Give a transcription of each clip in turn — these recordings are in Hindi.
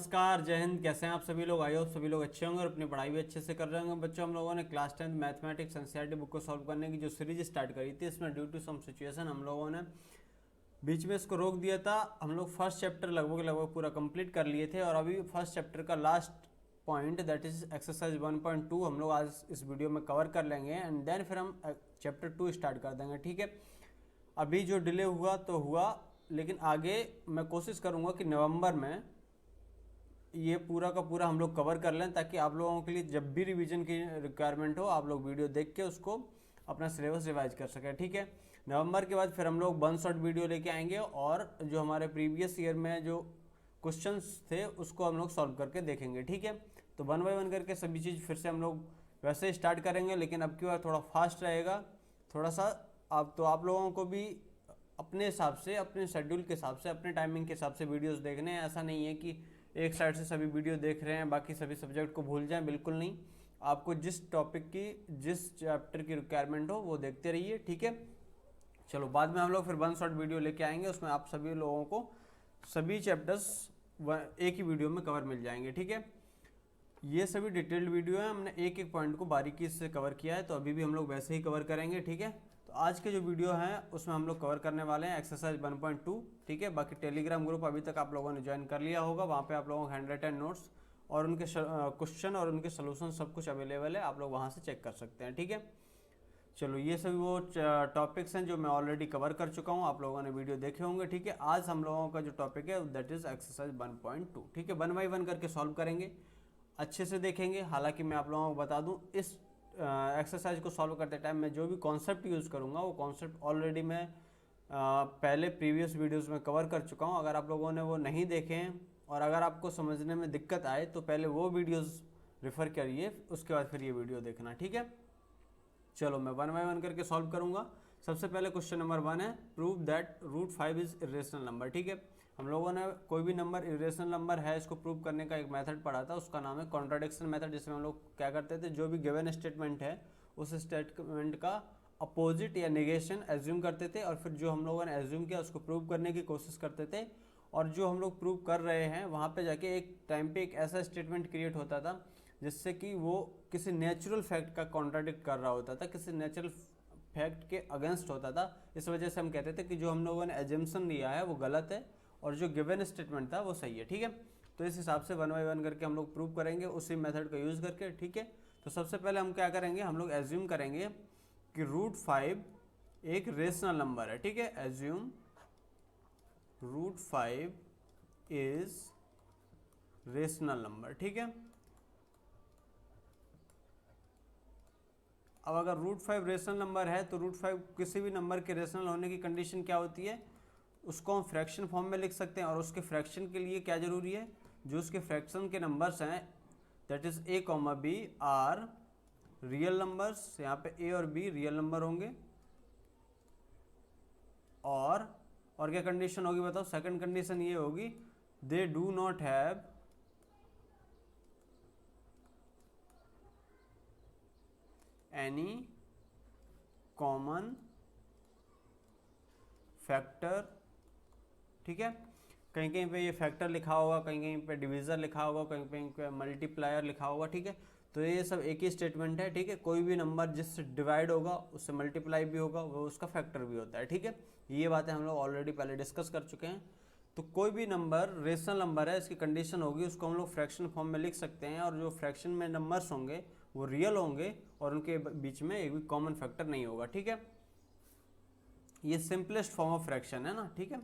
नमस्कार, जय हिंद। कैसे हैं आप सभी लोग? आई होप सभी लोग अच्छे होंगे और अपनी पढ़ाई भी अच्छे से कर रहे होंगे। बच्चों, हम लोगों ने क्लास 10 मैथमेटिक्स एनसीईआरटी बुक को सॉल्व करने की जो सीरीज स्टार्ट करी थी, इसमें ड्यू टू सम सिचुएशन हम लोगों ने बीच में इसको रोक दिया था। हम लोग फर्स्ट चैप्टर लगभग पूरा कंप्लीट कर लिए थे और अभी फर्स्ट चैप्टर का last point that is exercise 1.2 हम लोग आज इस वीडियो में कवर कर लेंगे एंड देन फिर हम चैप्टर 2 स्टार्ट कर देंगे। ठीक है, अभी जो डिले हुआ तो हुआ, लेकिन आगे मैं कोशिश करूंगा कि नवंबर में ये पूरा का पूरा हम लोग कवर कर लें, ताकि आप लोगों के लिए जब भी रिवीजन की रिक्वायरमेंट हो आप लोग वीडियो देख के उसको अपना सिलेबस रिवाइज कर सकें। ठीक है, नवंबर के बाद फिर हम लोग 1 शॉट वीडियो लेके आएंगे और जो हमारे प्रीवियस ईयर में जो क्वेश्चंस थे उसको हम लोग सॉल्व करके देखेंगे। ठीक है, तो 1 बाय 1 करके सभी चीज़ फिर से हम लोग वैसे स्टार्ट करेंगे, लेकिन अब की बार थोड़ा फास्ट रहेगा थोड़ा सा। अब तो आप लोगों को भी अपने हिसाब से, अपने शेड्यूल के हिसाब से, अपने टाइमिंग के हिसाब से वीडियोस देखने हैं। ऐसा नहीं है कि एक साइड से सभी वीडियो देख रहे हैं बाकी सभी सब्जेक्ट को भूल जाएं, बिल्कुल नहीं। आपको जिस टॉपिक की, जिस चैप्टर की रिक्वायरमेंट हो वो देखते रहिए। ठीक है, चलो बाद में हम लोग फिर 1 शॉट वीडियो लेके आएंगे, उसमें आप सभी लोगों को सभी चैप्टर्स एक ही वीडियो में कवर मिल जाएंगे। ठीक है, ये सभी डिटेल्ड वीडियो है, हमने एक एक पॉइंट को बारीकी से कवर किया है, तो अभी भी हम लोग वैसे ही कवर करेंगे। ठीक है, तो आज के जो वीडियो हैं उसमें हम लोग कवर करने वाले हैं एक्सरसाइज 1.2। ठीक है, बाकी टेलीग्राम ग्रुप अभी तक आप लोगों ने ज्वाइन कर लिया होगा, वहाँ पे आप लोगों को हैंड रिटन नोट्स और उनके क्वेश्चन और उनके सोल्यूशन सब कुछ अवेलेबल है, आप लोग वहाँ से चेक कर सकते हैं। ठीक है, चलो ये सभी वो टॉपिक्स हैं जो मैं ऑलरेडी कवर कर चुका हूँ, आप लोगों ने वीडियो देखे होंगे। ठीक है, आज हम लोगों का जो टॉपिक है दैट इज एक्सरसाइज 1.2। ठीक है, 1 बाय 1 करके सॉल्व करेंगे, अच्छे से देखेंगे। हालांकि मैं आप लोगों को बता दूं, इस एक्सरसाइज को सॉल्व करते टाइम मैं जो भी कॉन्सेप्ट यूज़ करूंगा वो कॉन्सेप्ट ऑलरेडी मैं पहले प्रीवियस वीडियोस में कवर कर चुका हूं। अगर आप लोगों ने वो नहीं देखे हैं और अगर आपको समझने में दिक्कत आए तो पहले वो वीडियोस रेफर करिए, उसके बाद फिर ये वीडियो देखना। ठीक है, चलो मैं 1 बाय 1 करके सॉल्व करूंगा। सबसे पहले क्वेश्चन नंबर 1 है, prove that root 5 is irrational number. ठीक है, हम लोगों ने कोई भी नंबर इरेशनल नंबर है इसको प्रूव करने का एक मेथड पढ़ा था, उसका नाम है कॉन्ट्राडिक्शन मेथड, जिसमें हम लोग क्या करते थे, जो भी गिवन स्टेटमेंट है उस स्टेटमेंट का अपोजिट या निगेशन एज्यूम करते थे और फिर जो हम लोगों ने एज्यूम किया उसको प्रूव करने की कोशिश करते थे। और जो हम लोग प्रूव कर रहे हैं वहाँ पे जाके एक टाइम पे एक ऐसा स्टेटमेंट क्रिएट होता था जिससे कि वो किसी नेचुरल फैक्ट का कॉन्ट्राडिक्ट कर रहा होता था, किसी नेचुरल फैक्ट के अगेंस्ट होता था। इस वजह से हम कहते थे कि जो हम लोगों ने एजम्पशन लिया है वो गलत है और जो गिवन स्टेटमेंट था वो सही है। ठीक है, तो इस हिसाब से 1 बाय 1 करके हम लोग प्रूव करेंगे उसी मेथड का यूज़ करके। ठीक है, तो सबसे पहले हम क्या करेंगे, हम लोग एज्यूम करेंगे कि रूट 5 एक रेशनल नंबर है। ठीक है, assume root 5 is rational number. ठीक है, अब अगर रूट 5 रेशनल नंबर है तो रूट 5 किसी भी नंबर के रेशनल होने की कंडीशन क्या होती है, उसको हम फ्रैक्शन फॉर्म में लिख सकते हैं। और उसके फ्रैक्शन के लिए क्या जरूरी है, जो उसके फ्रैक्शन के नंबर्स हैं that is A comma B are real numbers. यहाँ पे ए और बी रियल नंबर होंगे। और क्या कंडीशन होगी बताओ, सेकंड कंडीशन ये होगी, दे do not have any common factor. ठीक है, कहीं कहीं पे ये फैक्टर लिखा होगा, कहीं कहीं पे डिवीजर लिखा होगा, कहीं कहीं पे मल्टीप्लायर लिखा होगा। ठीक है, तो ये सब एक ही स्टेटमेंट है। ठीक है, कोई भी नंबर जिससे डिवाइड होगा उससे मल्टीप्लाई भी होगा, वो उसका फैक्टर भी होता है। ठीक है, ये बातें हम लोग ऑलरेडी पहले डिस्कस कर चुके हैं। तो कोई भी नंबर रेशनल नंबर है, इसकी कंडीशन होगी उसको हम लोग फ्रैक्शन फॉर्म में लिख सकते हैं और जो फ्रैक्शन में नंबर्स होंगे वो रियल होंगे और उनके बीच में एक भी कॉमन फैक्टर नहीं होगा। ठीक है, ये सिंपलेस्ट फॉर्म ऑफ फ्रैक्शन है ना। ठीक है,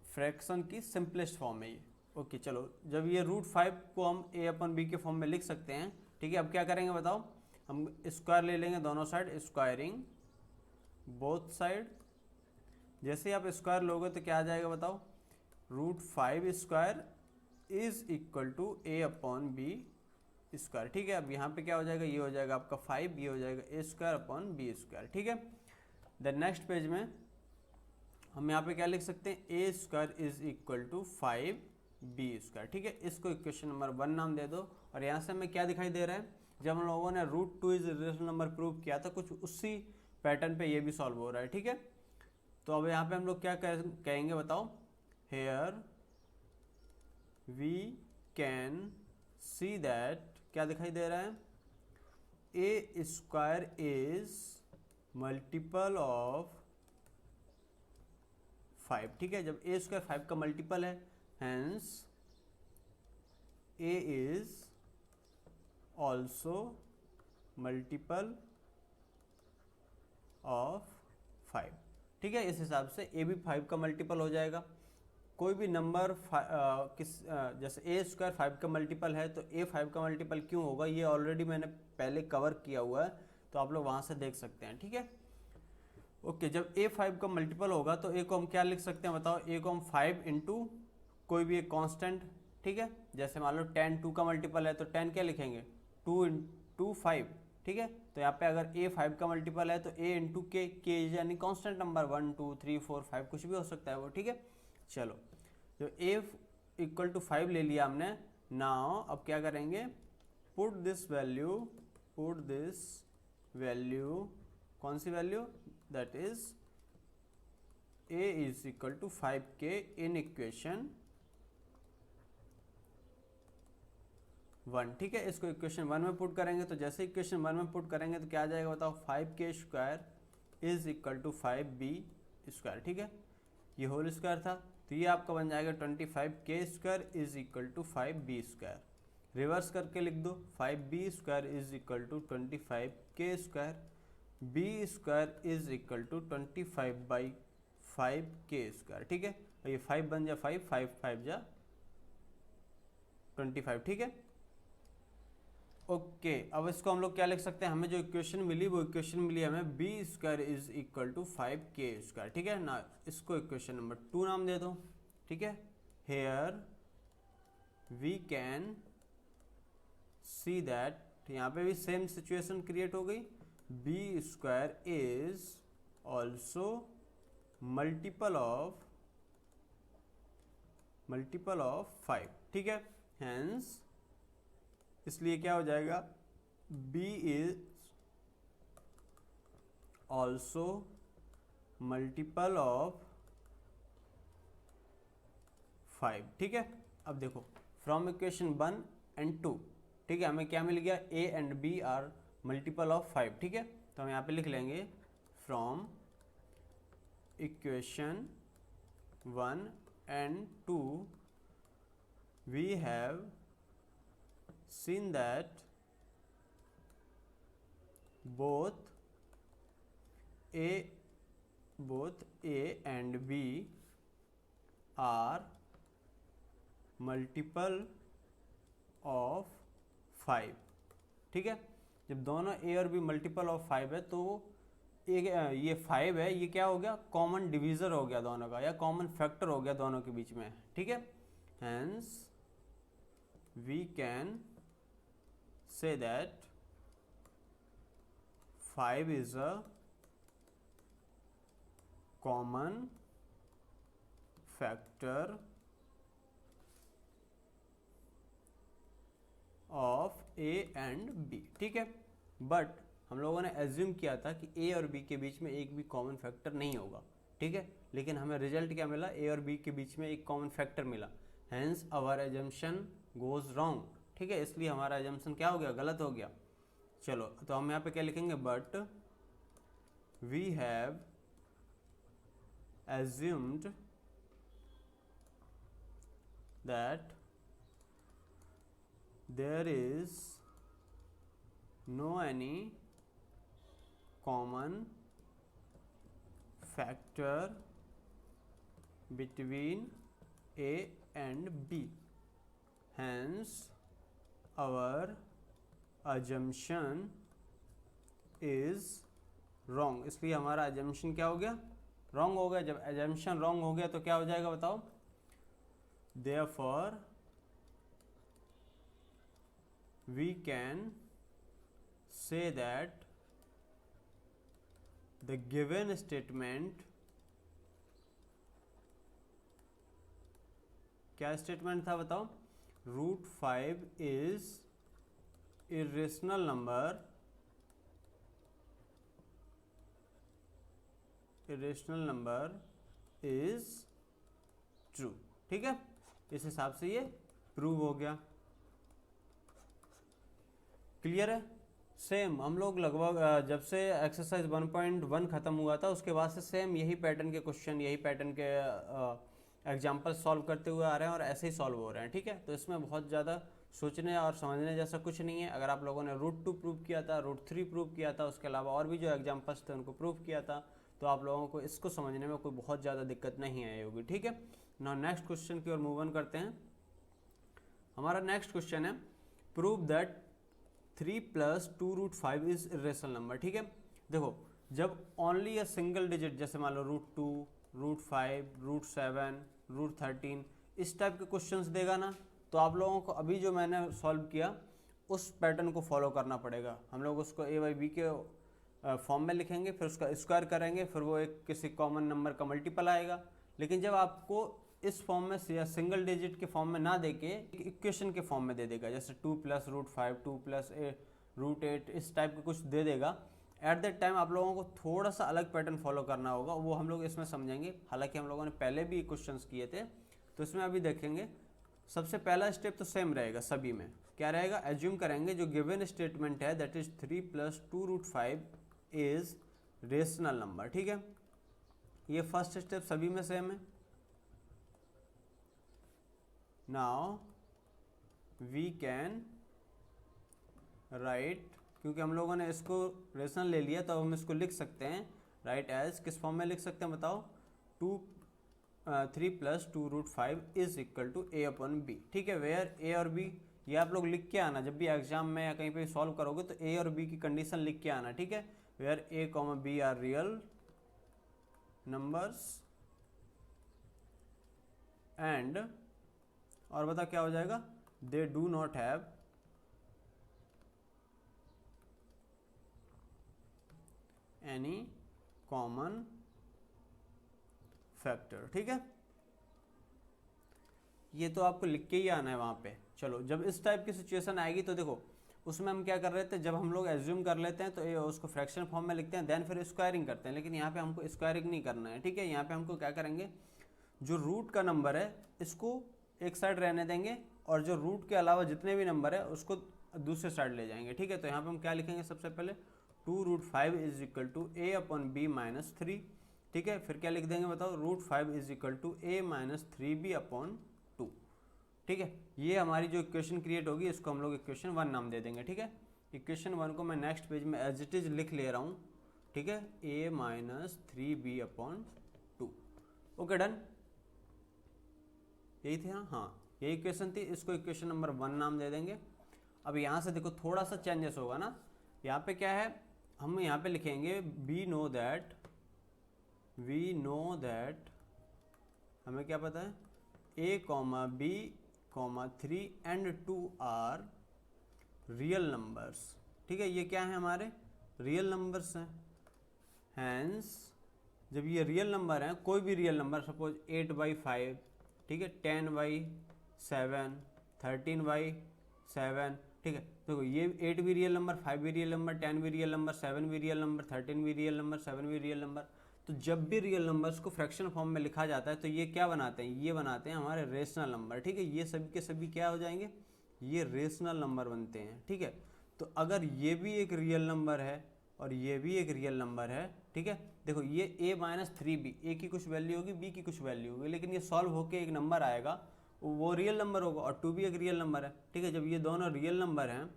फ्रैक्शन की सिंपलेस्ट फॉर्म है ये। ओके, चलो जब ये रूट 5 को हम ए अपन बी के फॉर्म में लिख सकते हैं। ठीक है, अब क्या करेंगे बताओ, हम स्क्वायर ले लेंगे दोनों साइड, स्क्वायरिंग बोथ साइड। जैसे ही आप स्क्वायर लोगे तो क्या आ जाएगा बताओ, root 5 square is equal to A upon B square. ठीक है, अब यहाँ पे क्या हो जाएगा, ये हो जाएगा आपका 5, ये हो जाएगा ए स्क्वायर अपॉन बी स्क्वायर। ठीक है, देन नेक्स्ट पेज में हम यहाँ पे क्या लिख सकते हैं, a square is equal to 5b square. ठीक है, इसको इक्वेशन नंबर 1 नाम दे दो। और यहाँ से हमें क्या दिखाई दे रहा है, जब हम लोगों ने root 2 is rational number prove किया था, कुछ उसी पैटर्न पे ये भी सॉल्व हो रहा है। ठीक है, तो अब यहाँ पे हम लोग क्या कहेंगे बताओ, here we can see that, क्या दिखाई दे रहा है, A square is multiple of 5। ठीक है, जब ए स्क्वायर 5 का मल्टीपल है, hence A is also multiple of 5। ठीक है, इस हिसाब से ए भी 5 का मल्टीपल हो जाएगा। कोई भी नंबर जैसे ए स्क्वायर 5 का मल्टीपल है तो ए 5 का मल्टीपल क्यों होगा, ये ऑलरेडी मैंने पहले कवर किया हुआ है, तो आप लोग वहाँ से देख सकते हैं। ठीक है, ओके, जब ए 5 का मल्टीपल होगा तो ए को हम क्या लिख सकते हैं बताओ, ए को हम 5 इंटू कोई भी एक कांस्टेंट। ठीक है, जैसे मान लो 10 2 का मल्टीपल है तो 10 क्या लिखेंगे, 2 इंटू 5। ठीक है, तो यहाँ पे अगर ए 5 का मल्टीपल है तो ए इंटू के यानी कांस्टेंट नंबर 1 2 3 4 5 कुछ भी हो सकता है वो। ठीक है, चलो, जो ए इक्वल टू 5 ले लिया हमने, नाउ अब क्या करेंगे, पुट दिस वैल्यू, कौन सी value, that is a is equal to 5 के इन इक्वेशन 1। ठीक है, इसको इक्वेशन 1 में पुट करेंगे, तो जैसे इक्वेशन 1 में पुट करेंगे तो क्या आ जाएगा बताओ, 5k square is equal to 5b square. ठीक है, ये होल स्क्वायर था, तो ये आपका बन जाएगा 25k square is equal to 5b square. Reverse करके लिख दो, 5b square is equal to 25k square, b square is equal to 25/5k square. ठीक है, ये 5 बन जा 5 5 5 जा 25। ठीक है, ओके, अब इसको हम लोग क्या लिख सकते हैं, हमें जो इक्वेशन मिली वो इक्वेशन मिली हमें b square is equal to 5k square. ठीक है ना, इसको इक्वेशन नंबर 2 नाम दे दो। ठीक है, here we can see that, यहाँ पे भी सेम सिचुएशन क्रिएट हो गई, b square is also multiple of 5। ठीक है, हेंस इसलिए क्या हो जाएगा, b is also multiple of 5। ठीक है, अब देखो फ्रॉम इक्वेशन 1 एंड 2, ठीक है, हमें क्या मिल गया, a and b are multiple of 5। ठीक है, तो हम यहाँ पे लिख लेंगे from equation 1 and 2 we have seen that both a and b are multiple of 5। ठीक है, जब दोनों a और b मल्टीपल ऑफ 5 है तो ये 5 है, ये क्या हो गया, कॉमन डिवीजर हो गया दोनों का, या कॉमन फैक्टर हो गया दोनों के बीच में। ठीक है, hence we can say that 5 is a common factor of a and b। ठीक है, बट हम लोगों ने एज्यूम किया था कि a और b के बीच में एक भी कॉमन फैक्टर नहीं होगा। ठीक है, लेकिन हमें रिजल्ट क्या मिला, a और b के बीच में एक कॉमन फैक्टर मिला, hence our assumption goes wrong. ठीक है, इसलिए हमारा एजम्पशन क्या हो गया, गलत हो गया। चलो, तो हम यहाँ पे क्या लिखेंगे, but we have assumed that there is no any common factor between a and b, hence our assumption is wrong। इसलिए हमारा assumption क्या हो गया, wrong हो गया। जब assumption wrong हो गया तो क्या हो जाएगा बताओ, therefore we can say that the given statement, क्या स्टेटमेंट था बताओ, √5 is irrational number is true। ठीक है, इस हिसाब से ये प्रूव हो गया। क्लियर है। सेम हम लोग लगभग जब से एक्सरसाइज 1.1 खत्म हुआ था उसके बाद से सेम यही पैटर्न के क्वेश्चन, यही पैटर्न के एग्जाम्पल सॉल्व करते हुए आ रहे हैं और ऐसे ही सॉल्व हो रहे हैं। ठीक है, तो इसमें बहुत ज़्यादा सोचने और समझने जैसा कुछ नहीं है। अगर आप लोगों ने √2 प्रूव किया था, √3 प्रूव किया था, उसके अलावा और भी जो एग्जाम्पल्स थे उनको प्रूव किया था, तो आप लोगों को इसको समझने में कोई बहुत ज़्यादा दिक्कत नहीं आई होगी। ठीक है, नाउ नेक्स्ट क्वेश्चन की ओर मूव ऑन करते हैं। हमारा नेक्स्ट क्वेश्चन है prove that 3 + 2√5 is irrational number. ठीक है, देखो जब ओनली अ सिंगल डिजिट, जैसे मान लो √2, √5, √7, √13 इस टाइप के क्वेश्चंस देगा ना, तो आप लोगों को अभी जो मैंने सॉल्व किया उस पैटर्न को फॉलो करना पड़ेगा। हम लोग उसको a/b के फॉर्म में लिखेंगे, फिर उसका स्क्वायर करेंगे, फिर वो एक किसी कॉमन नंबर का मल्टीपल आएगा। लेकिन जब आपको इस फॉर्म में या सिंगल डिजिट के फॉर्म में ना देके इक्वेशन के फॉर्म में दे देगा, जैसे 2 + √5, 2 + √8 इस टाइप के कुछ दे देगा, एट दैट टाइम आप लोगों को थोड़ा सा अलग पैटर्न फॉलो करना होगा। वो हम लोग इसमें समझेंगे। हालांकि हम लोगों ने पहले भी क्वेश्चंस किए थे, तो इसमें अभी देखेंगे। सबसे पहला स्टेप तो सेम रहेगा सभी में। क्या रहेगा? एज्यूम करेंगे जो गिवन स्टेटमेंट है that is 3 + 2√5 is rational number. ठीक है, ये फर्स्ट स्टेप सभी में सेम है। नाउ वी कैन राइट, क्योंकि हम लोगों ने इसको रेशनल ले लिया तो हम इसको लिख सकते हैं राइट एज, किस फॉर्म में लिख सकते हैं बताओ? 3 + 2√5 इज इक्वल टू a/b। ठीक है, वेयर a और b ये आप लोग लिख के आना। जब भी एग्जाम में या कहीं पे सॉल्व करोगे तो a और b की कंडीशन लिख के आना। ठीक है, where a, b are real numbers and, और बता क्या हो जाएगा? They do not have any common factor. ठीक है, ये तो आपको लिख के ही आना है वहां पे। चलो, जब इस टाइप की सिचुएशन आएगी तो देखो उसमें हम क्या कर रहे थे, जब हम लोग एज्यूम कर लेते हैं तो ये उसको फ्रैक्शन फॉर्म में लिखते हैं, देन फिर स्क्वायरिंग करते हैं। लेकिन यहाँ पे हमको स्क्वायरिंग नहीं करना है। ठीक है, यहाँ पे हमको क्या करेंगे, जो रूट का नंबर है इसको एक साइड रहने देंगे और जो रूट के अलावा जितने भी नंबर है उसको दूसरे साइड ले जाएंगे। ठीक है, तो यहाँ पे हम क्या लिखेंगे? सबसे पहले 2√5 इज इक्वल टू a/b - 3। ठीक है, फिर क्या लिख देंगे बताओ? √5 is equal to a - 3b/2। ठीक है, ये हमारी जो इक्वेशन क्रिएट होगी इसको हम लोग इक्वेशन 1 नाम दे देंगे। ठीक है, इक्वेशन 1 को मैं नेक्स्ट पेज में एज इट इज लिख ले रहा हूँ। ठीक है, a - 3b/2। Okay, done. यही थे ना? हाँ, यही इक्वेशन थी। इसको इक्वेशन नंबर 1 नाम दे देंगे। अब यहाँ से देखो थोड़ा सा चेंजेस होगा ना। यहाँ पे क्या है, हम यहाँ पे लिखेंगे वी नो दैट, हमें क्या पता है? a, b, 3 and 2 are real numbers. ठीक है, ये क्या है? हमारे रियल नंबर्स हैं। हैंस जब ये रियल नंबर हैं, कोई भी रियल नंबर, सपोज 8/5, ठीक है, 10/7, 13/7। ठीक है, देखो ये 8 भी रियल नंबर, 5 भी रियल नंबर, 10 भी रियल नंबर, 7 भी रियल नंबर, 13 भी रियल नंबर, 7 भी रियल नंबर। तो जब भी रियल नंबर्स को फ्रैक्शन फॉर्म में लिखा जाता है तो ये क्या बनाते हैं? ये बनाते हैं हमारे रेशनल नंबर। ठीक है, ये सभी के सभी क्या हो जाएंगे? ये रेशनल नंबर बनते हैं। ठीक है, तो अगर ये भी एक रियल नंबर है और ये भी एक रियल नंबर है, ठीक है, देखो ये a - 3b, a की कुछ वैल्यू होगी, b की कुछ वैल्यू होगी, लेकिन ये सॉल्व होके एक नंबर आएगा, वो रियल नंबर होगा और 2 भी एक रियल नंबर है। ठीक है, जब ये दोनों रियल नंबर हैं,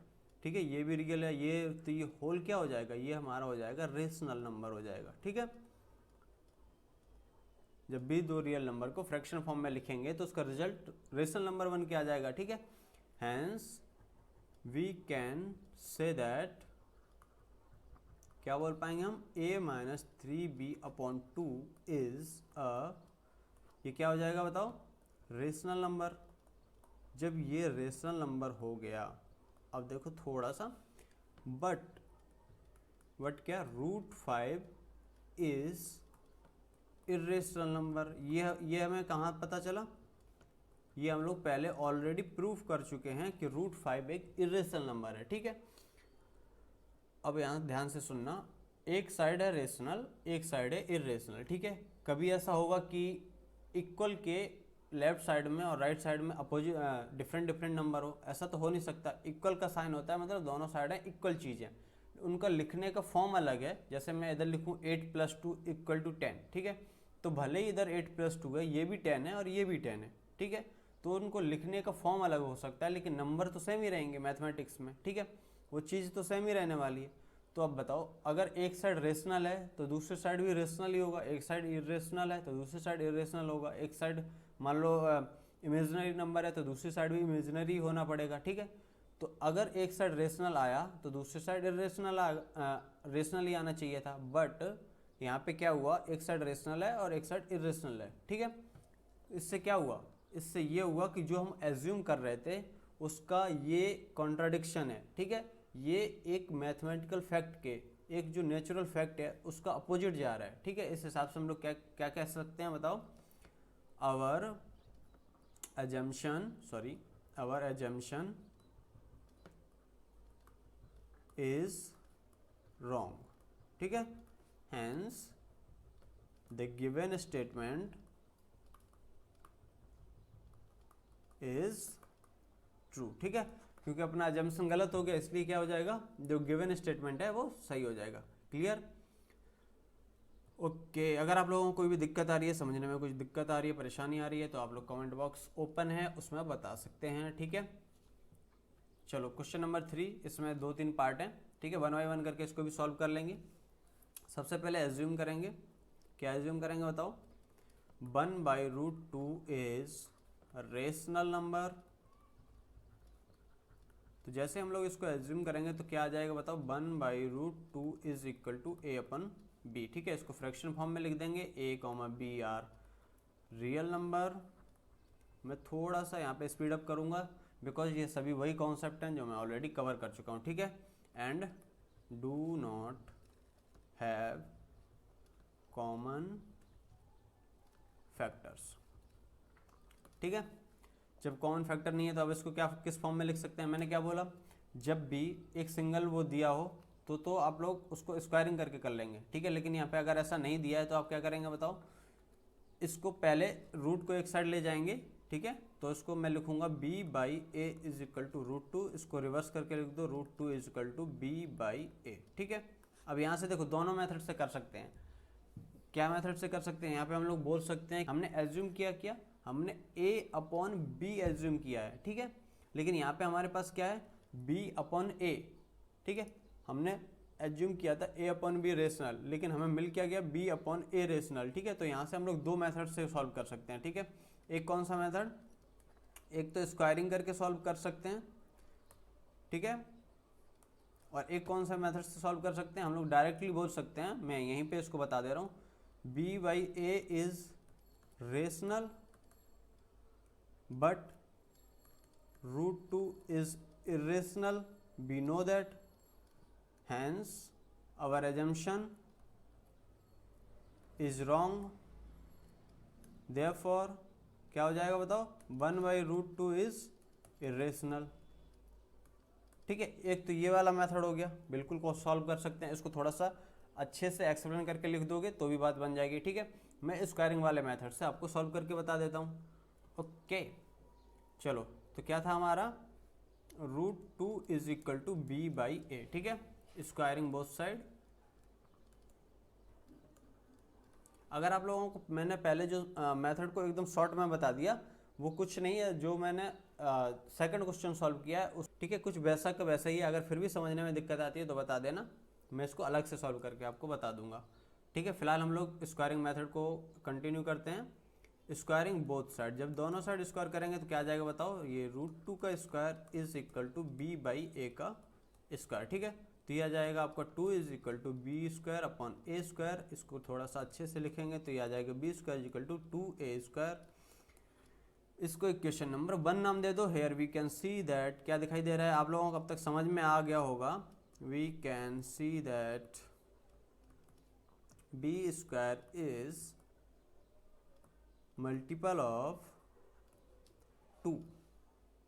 ठीक है, ये भी रियल है, ये तो ये होल क्या हो जाएगा? ये हमारा हो जाएगा रेशनल नंबर हो जाएगा। ठीक है, जब भी दो रियल नंबर को फ्रैक्शन फॉर्म में लिखेंगे तो उसका रिजल्ट रेशनल नंबर बन के आ जाएगा। ठीक है, hence we can say that, क्या बोल पाएंगे हम? a - 3b/2 इज ये क्या हो जाएगा बताओ? Rational number. जब ये रेशनल नंबर हो गया, अब देखो थोड़ा सा, बट क्या? √5 इज इरेशनल नंबर। ये हमें कहाँ पता चला? ये हम लोग पहले ऑलरेडी प्रूफ कर चुके हैं कि √5 एक इरेशनल नंबर है। ठीक है, अब यहाँ ध्यान से सुनना, एक साइड है रेशनल, एक साइड है इरेशनल। ठीक है, कभी ऐसा होगा कि इक्वल के लेफ्ट साइड में और राइट साइड में अपोजिट डिफरेंट डिफरेंट नंबर हो, ऐसा तो हो नहीं सकता। इक्वल का साइन होता है मतलब दोनों साइडें इक्वल चीज़ें, उनका लिखने का फॉर्म अलग है। जैसे मैं इधर लिखूँ 8 + 2 = 10, ठीक है, तो भले ही इधर 8 + 2 है, ये भी 10 है और ये भी 10 है, ठीक है, तो उनको लिखने का फॉर्म अलग हो सकता है लेकिन नंबर तो सेम ही रहेंगे मैथमेटिक्स में, ठीक है, वो चीज़ तो सेम ही रहने वाली है। तो अब बताओ, अगर एक साइड रेशनल है तो दूसरी साइड भी रेशनल ही होगा, एक साइड इरेशनल है तो दूसरी साइड इरेशनल होगा, एक साइड मान लो इमेजिनरी नंबर है तो दूसरी साइड भी इमेजिनरी होना पड़ेगा, ठीक है। तो अगर एक साइड रेशनल आया तो दूसरी साइड रेशनल ही आना चाहिए था, बट यहाँ पे क्या हुआ, एक साइड रेशनल है और एक साइड इरेशनल है, ठीक है। इससे क्या हुआ, इससे ये हुआ कि जो हम एज्यूम कर रहे थे उसका ये कॉन्ट्राडिक्शन है, ठीक है, ये एक मैथमेटिकल फैक्ट के, एक जो नेचुरल फैक्ट है उसका अपोजिट जा रहा है, ठीक है। इस हिसाब से हम लोग क्या क्या कह सकते हैं बताओ, आवर assumption is wrong, ठीक है, hence the given statement is true, ठीक है, क्योंकि अपना assumption गलत हो गया इसलिए क्या हो जाएगा, जो गिवन स्टेटमेंट है वो सही हो जाएगा। क्लियर? ओके, अगर आप लोगों को कोई भी दिक्कत आ रही है, समझने में कुछ दिक्कत आ रही है, परेशानी आ रही है, तो आप लोग कमेंट बॉक्स ओपन है उसमें बता सकते हैं, ठीक है। चलो क्वेश्चन नंबर 3, इसमें 2-3 पार्ट हैं, ठीक है, 1 बाय 1 करके इसको भी सॉल्व कर लेंगे। सबसे पहले एज्यूम करेंगे, क्या एज्यूम करेंगे बताओ, 1/√2 इज रेशनल नंबर। तो जैसे हम लोग इसको एज्यूम करेंगे तो क्या आ जाएगा बताओ, 1/√2 इज इक्वल टू a/b, ठीक है, इसको फ्रैक्शन फॉर्म में लिख देंगे, a, b are real number. मैं थोड़ा सा यहाँ पे स्पीड अप करूँगा बिकॉज ये सभी वही कॉन्सेप्ट हैं जो मैं ऑलरेडी कवर कर चुका हूँ, ठीक है। And do not have common factors, ठीक है। जब कॉमन फैक्टर नहीं है तो अब इसको क्या किस फॉर्म में लिख सकते हैं, मैंने क्या बोला, जब भी एक सिंगल वो दिया हो तो आप लोग उसको स्क्वायरिंग करके कर लेंगे, ठीक है, लेकिन यहाँ पे अगर ऐसा नहीं दिया है तो आप क्या करेंगे बताओ, इसको पहले रूट को एक साइड ले जाएंगे, ठीक है, तो इसको मैं लिखूंगा b/a इज इक्वल टू √2, इसको रिवर्स करके लिख दो, √2 इज इक्वल टू b/a, ठीक है। अब यहाँ से देखो दोनों मेथड से कर सकते हैं, क्या मेथड से कर सकते हैं, यहाँ पे हम लोग बोल सकते हैं हमने एज्यूम किया हमने a/b एज्यूम किया है, ठीक है, लेकिन यहाँ पे हमारे पास क्या है b/a, ठीक है, हमने एज्यूम किया था a/b रेशनल, लेकिन हमें मिल क्या गया b/a रेशनल, ठीक है। तो यहाँ से हम लोग 2 मेथड से सॉल्व कर सकते हैं, ठीक है। एक कौन सा मेथड, एक तो स्क्वायरिंग करके सॉल्व कर सकते हैं, ठीक है, और एक कौन सा मेथड से सॉल्व कर सकते हैं, हम लोग डायरेक्टली बोल सकते हैं, मैं यहीं पे इसको बता दे रहा हूँ, b/a is rational but √2 is irrational, we know that, hence our assumption is wrong, therefore क्या हो जाएगा बताओ, 1/√2 is irrational, ठीक है। एक तो ये वाला मेथड हो गया, बिल्कुल को सॉल्व कर सकते हैं, इसको थोड़ा सा अच्छे से एक्सप्लेन करके लिख दोगे तो भी बात बन जाएगी, ठीक है। मैं स्क्वायरिंग वाले मेथड से आपको सॉल्व करके बता देता हूँ, ओके। चलो तो क्या था हमारा, √2 इज इक्वल टू b/a, ठीक है, स्क्वायरिंग बोथ साइड। अगर आप लोगों को मैंने पहले जो मेथड को एकदम शॉर्ट में बता दिया, वो कुछ नहीं है जो मैंने सेकंड क्वेश्चन सॉल्व किया है उस, ठीक है, कुछ वैसा का वैसा ही है। अगर फिर भी समझने में दिक्कत आती है तो बता देना, मैं इसको अलग से सॉल्व करके आपको बता दूंगा, ठीक है। फिलहाल हम लोग स्क्वायरिंग मेथड को कंटिन्यू करते हैं। स्क्वायरिंग बोथ साइड, जब दोनों साइड स्क्वायर करेंगे तो क्या आ जाएगा बताओ, ये √2 का square is equal to b/a का स्क्वायर, ठीक है। तो ये आ जाएगा आपका 2 इज इक्वल टू b²/a², इसको थोड़ा सा अच्छे से लिखेंगे तो ये आ जाएगा b² is equal to 2a²। इसको इक्वेशन नंबर 1 नाम दे दो। Here we can see that, क्या दिखाई दे रहा है आप लोगों को अब तक समझ में आ गया होगा, we can see that b² is multiple of 2,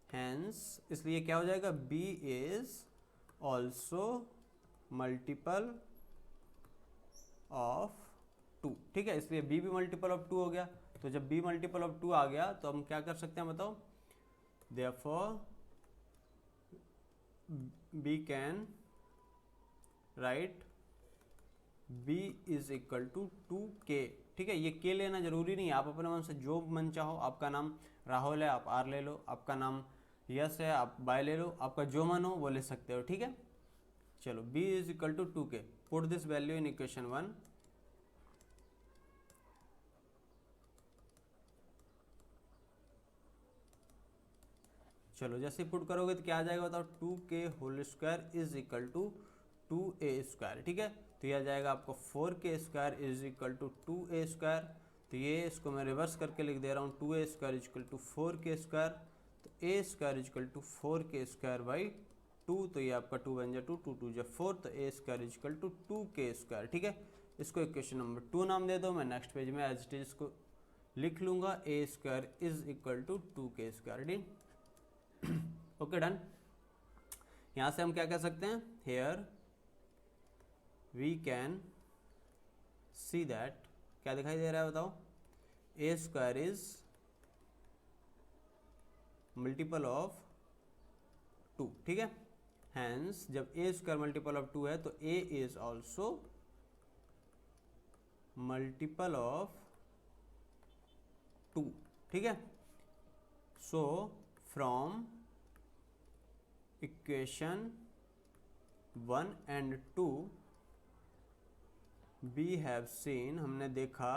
hence इसलिए क्या हो जाएगा, b is also multiple of 2, ठीक है, इसलिए b भी मल्टीपल ऑफ 2 हो गया। तो जब b मल्टीपल ऑफ 2 आ गया तो हम क्या कर सकते हैं बताओ, therefore b can write b is equal to 2k। ठीक है, ये k लेना जरूरी नहीं है, आप अपने मन से जो मन चाहो, आपका नाम राहुल है आप r ले लो, आपका नाम यस है आप बाय ले लो, आपका जो मन हो वो ले सकते हो। ठीक है, चलो b is equal to 2k, put this value in equation 1। चलो जैसे पुट करोगे तो क्या आ जाएगा बताओ, 2k whole square is equal to 2a square. ठीक है, तो ये आ जाएगा आपको 4k square is equal to 2a square. तो ये इसको मैं रिवर्स करके लिख दे रहा हूँ, 2a square is equal to 4k square. तो a square is equal to 4k square by 2, तो ये आपका 2 बन जाए 2, 2 2 जा 4, तो a square is equal to 2k square. ठीक है, इसको इक्वेशन नंबर 2 नाम दे दो, मैं नेक्स्ट पेज में एज इट इज इसको लिख लूँगा, a square is equal to 2k square. D okay done. यहाँ से हम क्या कह सकते हैं, here we can see that, क्या दिखाई दे रहा है बताओ, A square is multiple of 2। ठीक है, हैंस जब ए स्क्वायर मल्टीपल ऑफ 2 है तो ए इज ऑल्सो मल्टीपल ऑफ 2। ठीक है, so from equation 1 and 2 we have seen, हमने देखा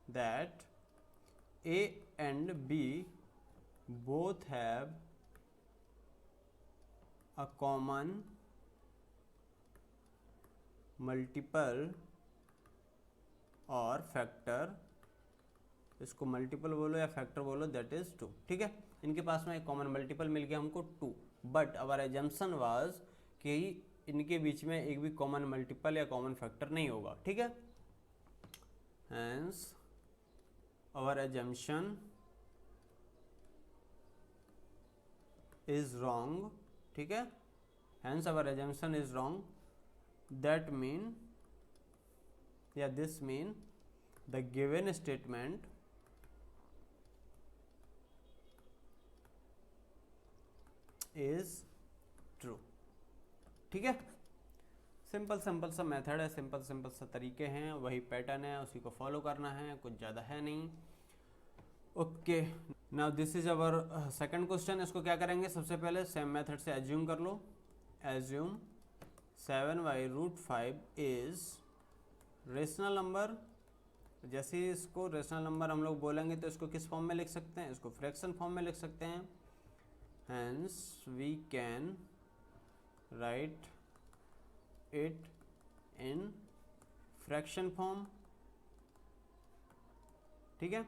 that a and b both have a common multiple और फैक्टर, इसको मल्टीपल बोलो या फैक्टर बोलो, दैट इज 2। ठीक है, इनके पास में एक कॉमन मल्टीपल मिल गया हमको 2, बट आवर एजम्पशन वाज कि इनके बीच में एक भी कॉमन मल्टीपल या कॉमन फैक्टर नहीं होगा। ठीक है, hence our assumption is wrong. ठीक है, hence our assumption is wrong, that mean या this mean the given statement is true. ठीक है, सिंपल सिंपल सा मेथड है, सिंपल सिंपल सा तरीके हैं, वही पैटर्न है, उसी को फॉलो करना है, कुछ ज़्यादा है नहीं। Okay, now this is our second question. इसको क्या करेंगे, सबसे पहले सेम मेथड से एज्यूम कर लो, एज्यूम 7/√5 इज रेशनल नंबर। जैसे ही इसको रेशनल नंबर हम लोग बोलेंगे तो इसको किस फॉर्म में लिख सकते हैं, इसको फ्रैक्शन फॉर्म में लिख सकते हैं। Hence we can write it in fraction form. ठीक है,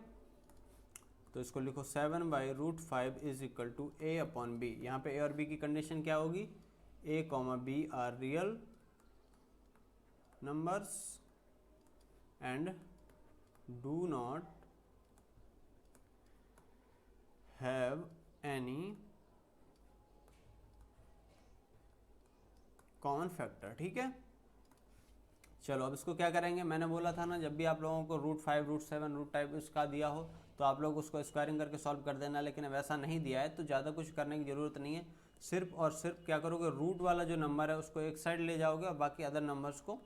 तो इसको लिखो 7/√5 is equal to a upon b। यहाँ पे a और b की कंडीशन क्या होगी, a, b are real numbers and do not have any common factor. ठीक है, चलो अब इसको क्या करेंगे, मैंने बोला था ना जब भी आप लोगों को √5, √7, √टाइप इसका दिया हो तो आप लोग उसको स्क्वायरिंग करके सॉल्व कर देना, लेकिन वैसा नहीं दिया है तो ज़्यादा कुछ करने की ज़रूरत नहीं है। सिर्फ और सिर्फ क्या करोगे, रूट वाला जो नंबर है उसको एक साइड ले जाओगे और बाकी अदर नंबर्स को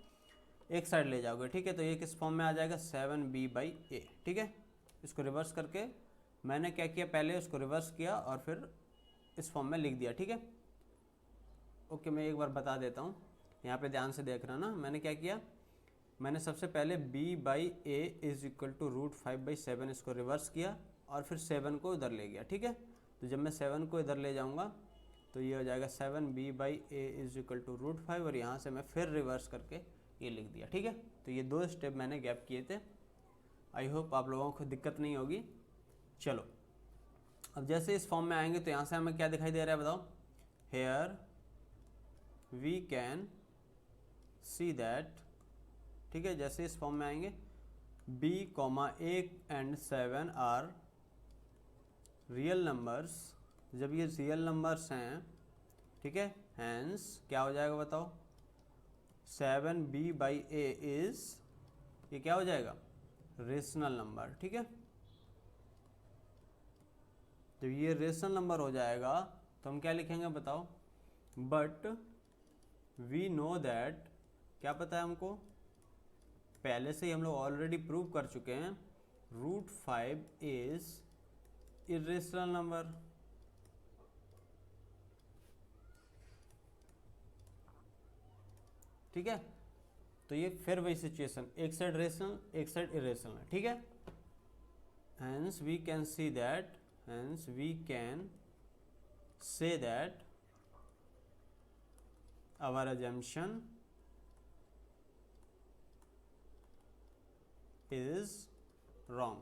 एक साइड ले जाओगे। ठीक है, तो ये किस फॉर्म में आ जाएगा, 7b/a। ठीक है, इसको रिवर्स करके मैंने क्या किया, पहले उसको रिवर्स किया और फिर इस फॉर्म में लिख दिया। ठीक है, ओके, मैं एक बार बता देता हूँ, यहाँ पे ध्यान से देख रहा ना, मैंने क्या किया, मैंने सबसे पहले b/a इज इक्वल टू √5/7 इसको रिवर्स किया और फिर 7 को इधर ले गया। ठीक है, तो जब मैं 7 को इधर ले जाऊँगा तो ये हो जाएगा 7b/a इज इक्वल टू √5 और यहाँ से मैं फिर रिवर्स करके ये लिख दिया। ठीक है, तो ये 2 स्टेप मैंने गैप किए थे। आई होप आप लोगों को दिक्कत नहीं होगी। चलो अब जैसे इस फॉर्म में आएंगे तो यहाँ से हमें क्या दिखाई दे रहा है बताओ, here we can see that. ठीक है, जैसे इस फॉर्म में आएंगे b, a and 7 are real numbers. जब ये रियल नंबर्स हैं, ठीक है, हैंस क्या हो जाएगा बताओ, 7b/a इज ये क्या हो जाएगा, रेशनल नंबर। ठीक है, जब ये रेशनल नंबर हो जाएगा तो हम क्या लिखेंगे बताओ, बट वी नो दैट, क्या पता है हमको, पहले से ही हम लोग ऑलरेडी प्रूव कर चुके हैं, √5 इज इरेशनल नंबर। ठीक है, तो ये फिर वही सिचुएशन, एक साइड रेशनल एक साइड इरेशनल है। ठीक है, hence we can see that, hence we can say that our assumption is wrong.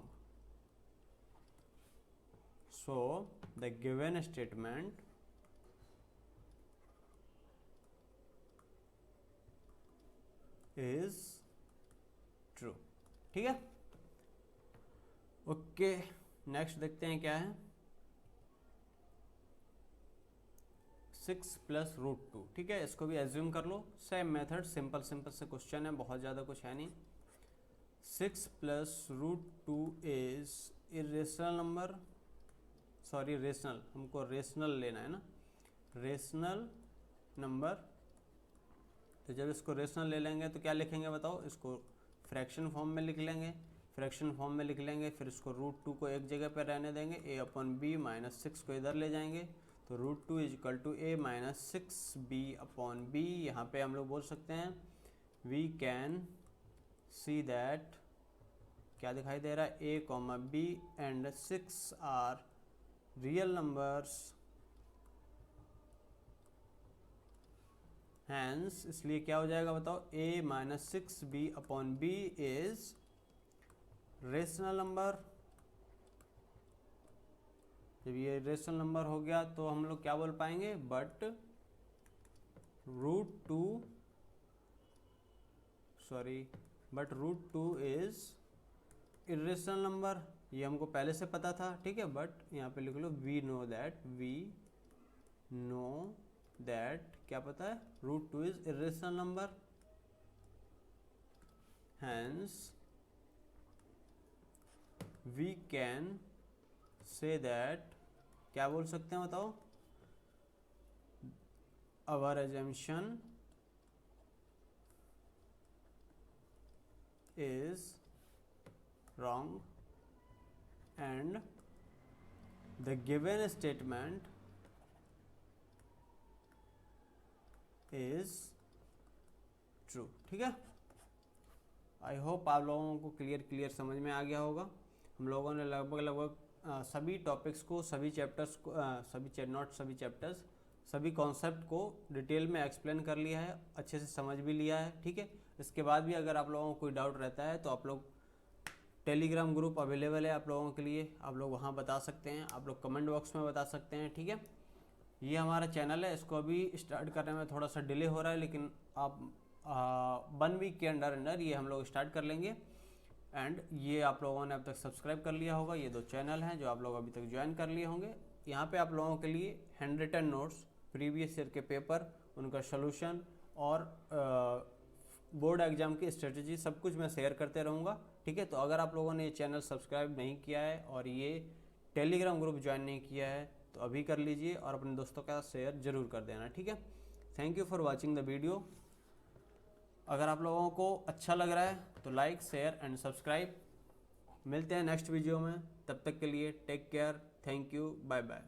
So the given statement is true. ठीक है, ओके, नेक्स्ट देखते हैं क्या है, 6 + √2। ठीक है, इसको भी एज्यूम कर लो, सेम मेथड, सिंपल से क्वेश्चन है, बहुत ज़्यादा कुछ है नहीं। 6 + √2 is irrational number, sorry rational, हमको रेशनल लेना है ना, रेशनल नंबर। तो जब इसको रेशनल ले लेंगे तो क्या लिखेंगे बताओ, इसको फ्रैक्शन फॉर्म में लिख लेंगे, फ्रैक्शन फॉर्म में लिख लेंगे, फिर इसको √2 को एक जगह पर रहने देंगे, a/b - 6 को इधर ले जाएंगे, तो √2 = a - 6b/b। यहाँ पे हम लोग बोल सकते हैं वी कैन सी दैट, क्या दिखाई दे रहा है, a, b and 6 are real numbers, hence इसलिए क्या हो जाएगा बताओ, a - 6b/b is rational number. जब ये रेशनल नंबर हो गया तो हम लोग क्या बोल पाएंगे, बट √2 इज इरेशनल नंबर। ये हमको पहले से पता था। ठीक है, बट यहाँ पे लिख लो वी नो दैट, क्या पता है, √2 is irrational number, hence we can say that, क्या बोल सकते हैं बताओ, our assumption is wrong and the given statement is true। ठीक है, आई होप आप लोगों को क्लियर समझ में आ गया होगा। हम लोगों ने लगभग सभी टॉपिक्स को, सभी चैप्टर्स को, सभी कॉन्सेप्ट को डिटेल में एक्सप्लेन कर लिया है, अच्छे से समझ भी लिया है। ठीक है, इसके बाद भी अगर आप लोगों को कोई डाउट रहता है तो आप लोग, टेलीग्राम ग्रुप अवेलेबल है आप लोगों के लिए, आप लोग वहाँ बता सकते हैं, आप लोग कमेंट बॉक्स में बता सकते हैं। ठीक है, ये हमारा चैनल है, इसको अभी स्टार्ट करने में थोड़ा सा डिले हो रहा है, लेकिन आप 1 वीक के अंडर ये हम लोग स्टार्ट कर लेंगे। एंड ये आप लोगों ने अब तक सब्सक्राइब कर लिया होगा, ये 2 चैनल हैं जो आप लोग अभी तक ज्वाइन कर लिए होंगे। यहाँ पे आप लोगों के लिए handwritten notes, previous year के पेपर, उनका सोल्यूशन और बोर्ड एग्जाम की स्ट्रेटजी, सब कुछ मैं शेयर करते रहूँगा। ठीक है, तो अगर आप लोगों ने ये चैनल सब्सक्राइब नहीं किया है और ये टेलीग्राम ग्रुप ज्वाइन नहीं किया है तो अभी कर लीजिए और अपने दोस्तों का शेयर ज़रूर कर देना। ठीक है, thank you for watching the video. अगर आप लोगों को अच्छा लग रहा है तो लाइक, शेयर एंड सब्सक्राइब। मिलते हैं नेक्स्ट वीडियो में, तब तक के लिए take care, thank you, bye bye.